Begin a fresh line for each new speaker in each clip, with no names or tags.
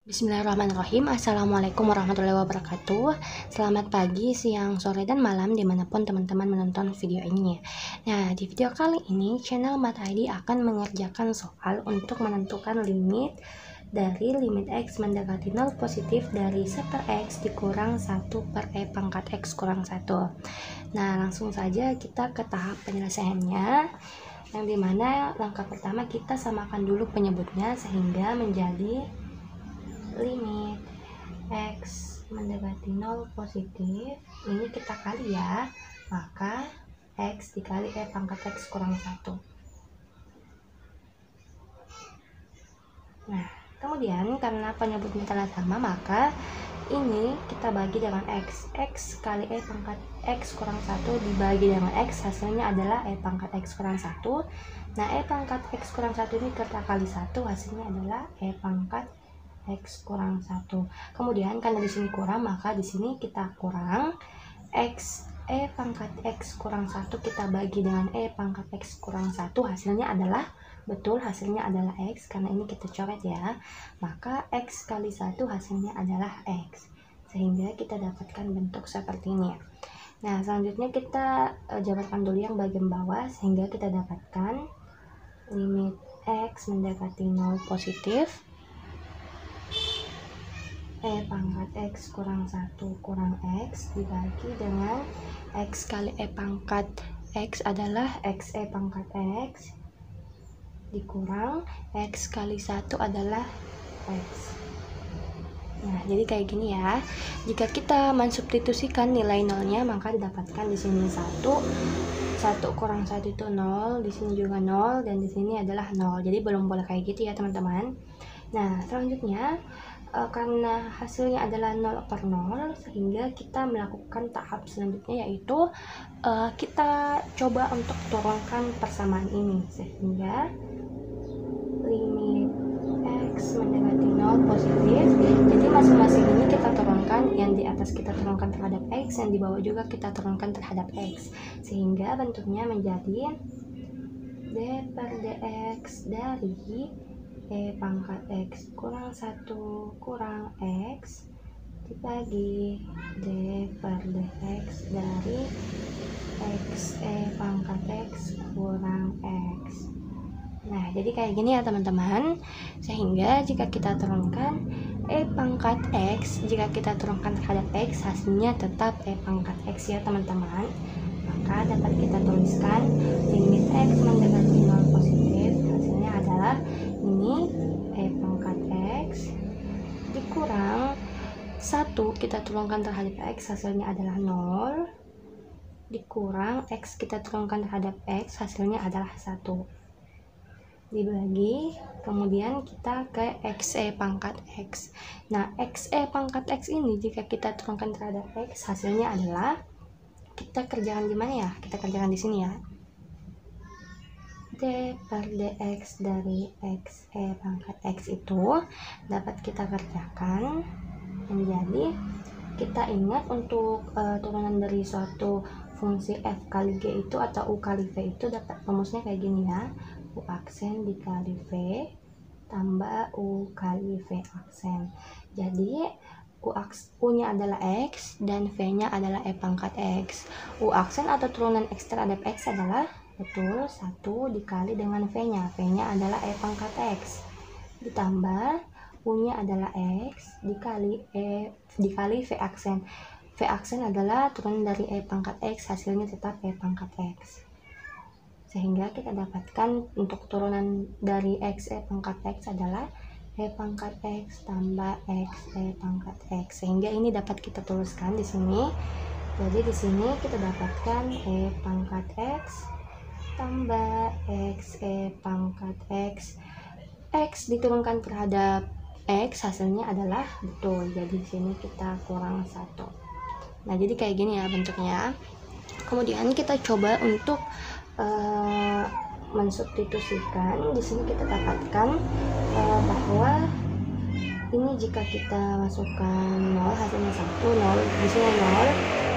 Bismillahirrahmanirrahim. Assalamualaikum warahmatullahi wabarakatuh. Selamat pagi, siang, sore, dan malam dimanapun teman-teman menonton video ini. Nah, di video kali ini channel Mata ID akan mengerjakan soal untuk menentukan limit dari limit X mendekati 0 positif dari 1 per X dikurang 1 per E pangkat X kurang 1. Nah, langsung saja kita ke tahap penyelesaiannya, yang dimana langkah pertama kita samakan dulu penyebutnya sehingga menjadi limit X mendekati 0 positif ini kita kali ya, maka X dikali E pangkat X kurang 1. Nah, kemudian karena penyebutnya telah sama, maka ini kita bagi dengan X. X kali E pangkat X kurang 1 dibagi dengan X, hasilnya adalah E pangkat X kurang 1. Nah, E pangkat X kurang 1 ini kita kali 1, hasilnya adalah E pangkat X kurang 1. Kemudian karena di sini kurang, maka di sini kita kurang X E pangkat X kurang 1 kita bagi dengan E pangkat X kurang 1, hasilnya adalah hasilnya adalah X, karena ini kita coret ya, maka X kali 1 hasilnya adalah X, sehingga kita dapatkan bentuk seperti ini. Nah, selanjutnya kita jabarkan dulu yang bagian bawah sehingga kita dapatkan limit X mendekati 0 positif E pangkat X kurang 1 kurang X dibagi dengan X kali E pangkat X adalah X E pangkat X dikurang X kali 1 adalah X. Nah, jadi kayak gini ya. Jika kita mensubstitusikan nilai nolnya, maka didapatkan di sini 1 kurang 1 itu 0, di sini juga 0, dan di sini adalah 0. Jadi belum boleh kayak gitu ya, teman-teman. Nah, selanjutnya karena hasilnya adalah 0 per 0, sehingga kita melakukan tahap selanjutnya, yaitu kita coba untuk turunkan persamaan ini sehingga limit X mendekati 0 positif. Jadi masing-masing ini kita turunkan, yang di atas kita turunkan terhadap X, yang di bawah juga kita turunkan terhadap X, sehingga bentuknya menjadi D per dx dari E pangkat X kurang 1 kurang X dibagi D per dx dari X E pangkat X kurang X. Nah, jadi kayak gini ya teman-teman, sehingga jika kita turunkan E pangkat X, jika kita turunkan terhadap X, hasilnya tetap E pangkat X ya teman-teman. Maka dapat kita tuliskan limit X mendekati 0 positif, hasilnya adalah ini E pangkat X dikurang 1 kita turunkan terhadap X, hasilnya adalah 0, dikurang X kita turunkan terhadap X, hasilnya adalah 1, dibagi kemudian kita ke X E pangkat X. Nah, X E pangkat X ini jika kita turunkan terhadap X, hasilnya adalah, kita kerjakan di mana ya? Kita kerjakan di sini ya. D per dx dari X E pangkat X itu dapat kita kerjakan menjadi, kita ingat untuk turunan dari suatu fungsi f kali g itu atau u kali v itu dapat rumusnya kayak gini ya, u aksen dikali v tambah u kali v aksen. Jadi u nya adalah x dan v nya adalah e pangkat x. U aksen atau turunan x terhadap x adalah 1 dikali dengan v nya adalah e pangkat x, ditambah u nya adalah x dikali v aksen. V aksen adalah turunan dari e pangkat x, hasilnya tetap e pangkat x, sehingga kita dapatkan untuk turunan dari x e pangkat x adalah e pangkat x tambah x e pangkat x, sehingga ini dapat kita tuliskan di sini. Jadi di sini kita dapatkan e pangkat x tambah x e pangkat x, x diturunkan terhadap x, hasilnya adalah betul. Jadi di sini kita kurang 1. Nah, jadi kayak gini ya bentuknya. Kemudian kita coba untuk mensubstitusikan. Di sini kita dapatkan bahwa ini jika kita masukkan 0, hasilnya 1, 0, di sini 0,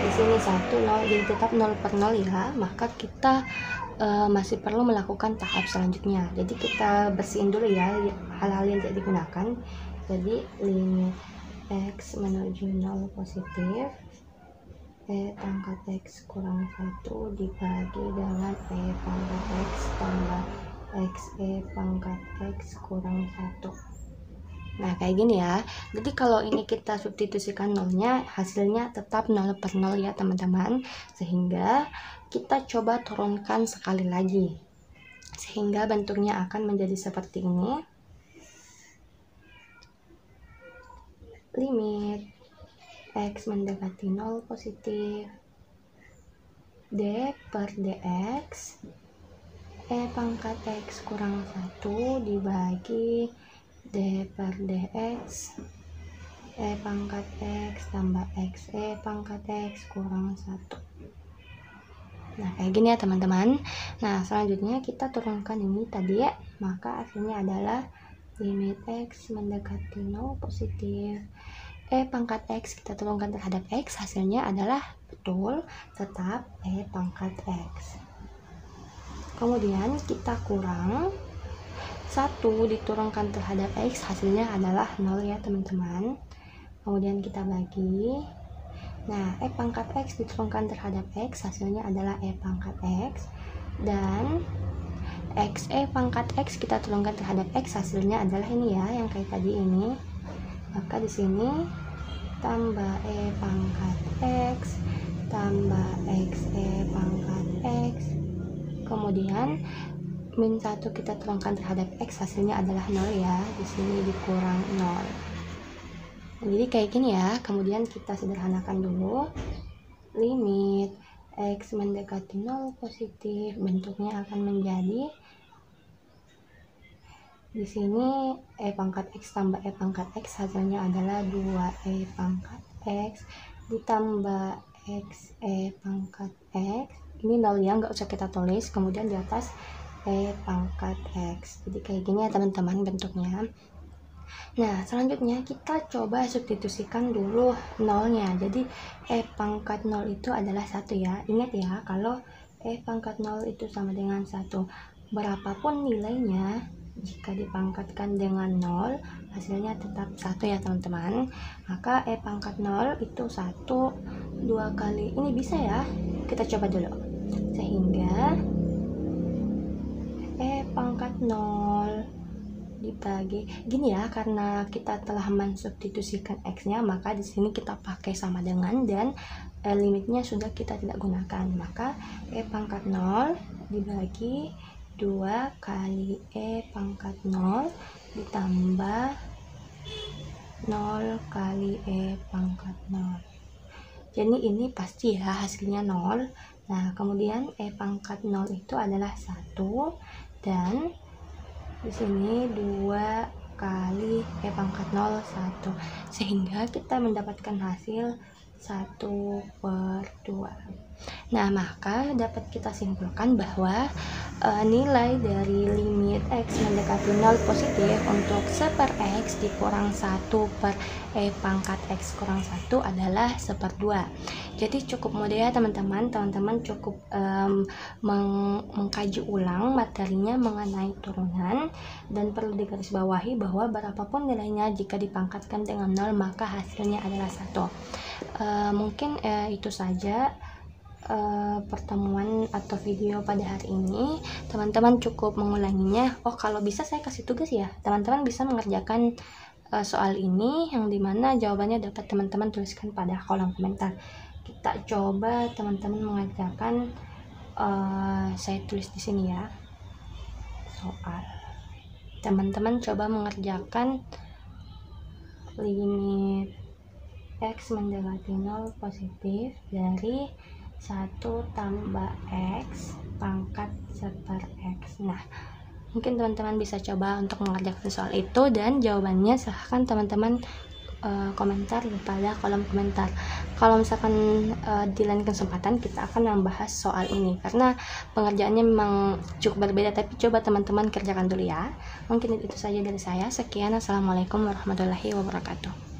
di sini 1, 0, jadi tetap 0 per 0 ya. Maka kita masih perlu melakukan tahap selanjutnya. Jadi kita bersihin dulu ya hal-hal yang tidak digunakan. Jadi limit X menuju 0 positif, E pangkat X kurang 1 dibagi dengan E pangkat X tambah XE pangkat X kurang 1. Nah kayak gini ya. Jadi kalau ini kita substitusikan nolnya, hasilnya tetap 0 per 0 ya teman-teman. Sehingga kita coba turunkan sekali lagi, sehingga bentuknya akan menjadi seperti ini. Limit X mendekati 0 positif, D per dx, E pangkat X kurang 1 dibagi D per dx, E pangkat X tambah XE pangkat X kurang 1. Nah kayak gini ya teman-teman. Nah selanjutnya kita turunkan ini tadi ya, maka hasilnya adalah limit X mendekati 0 positif, E pangkat X kita turunkan terhadap X, hasilnya adalah betul tetap E pangkat X. Kemudian kita kurang 1 diturunkan terhadap X, hasilnya adalah 0 ya teman-teman. Kemudian kita bagi. Nah, E pangkat X diturunkan terhadap X, hasilnya adalah E pangkat X. Dan XE pangkat X kita turunkan terhadap X, hasilnya adalah ini ya, yang kayak tadi ini. Maka di sini tambah E pangkat X tambah XE pangkat X. Kemudian min 1 kita turunkan terhadap X, hasilnya adalah 0 ya. Di sini dikurang 0. Jadi kayak gini ya. Kemudian kita sederhanakan dulu. Limit X mendekati 0 positif, bentuknya akan menjadi di sini E pangkat X tambah E pangkat X, hasilnya adalah 2E pangkat X ditambah XE pangkat X. Ini 0 ya, nggak usah kita tulis. Kemudian di atas E pangkat X. Jadi kayak gini ya teman-teman bentuknya. Nah selanjutnya kita coba substitusikan dulu nolnya. Jadi E pangkat 0 itu adalah 1 ya. Ingat ya, kalau E pangkat 0 itu sama dengan 1, berapapun nilainya, jika dipangkatkan dengan 0, hasilnya tetap 1 ya teman-teman. Maka E pangkat 0 itu 1, 2 kali. Ini bisa ya, kita coba dulu. Sehingga E pangkat 0 dibagi gini ya, karena kita telah mensubstitusikan X-nya, maka di sini kita pakai sama dengan, dan limitnya sudah kita tidak gunakan. Maka E pangkat 0 dibagi 2 kali E pangkat 0 ditambah 0 kali E pangkat 0. Jadi ini pasti ya hasilnya 0. Nah kemudian E pangkat 0 itu adalah 1, dan di sini 2 kali E pangkat 0 1, sehingga kita mendapatkan hasil 1/2. Nah maka dapat kita simpulkan bahwa nilai dari limit X mendekati 0 positif untuk 1/X dikurang 1 per E pangkat X kurang 1 adalah 1/2. Jadi cukup mudah ya teman-teman. Teman-teman cukup mengkaji ulang materinya mengenai turunan, dan perlu digarisbawahi bahwa berapapun nilainya, jika dipangkatkan dengan 0 maka hasilnya adalah 1. Mungkin itu saja pertemuan atau video pada hari ini. Teman-teman cukup mengulanginya. Oh kalau bisa saya kasih tugas ya, teman-teman bisa mengerjakan soal ini, yang dimana jawabannya dapat teman-teman tuliskan pada kolom komentar. Kita coba teman-teman mengerjakan, saya tulis di sini ya, soal. Teman-teman coba mengerjakan limit X mendekati 0 positif dari 1 tambah X pangkat 1/X. Nah mungkin teman-teman bisa coba untuk mengerjakan soal itu, dan jawabannya silahkan teman-teman komentar pada kolom komentar. Kalau misalkan di lain kesempatan kita akan membahas soal ini, karena pengerjaannya memang cukup berbeda, tapi coba teman-teman kerjakan dulu ya. Mungkin itu saja dari saya. Sekian, assalamualaikum warahmatullahi wabarakatuh.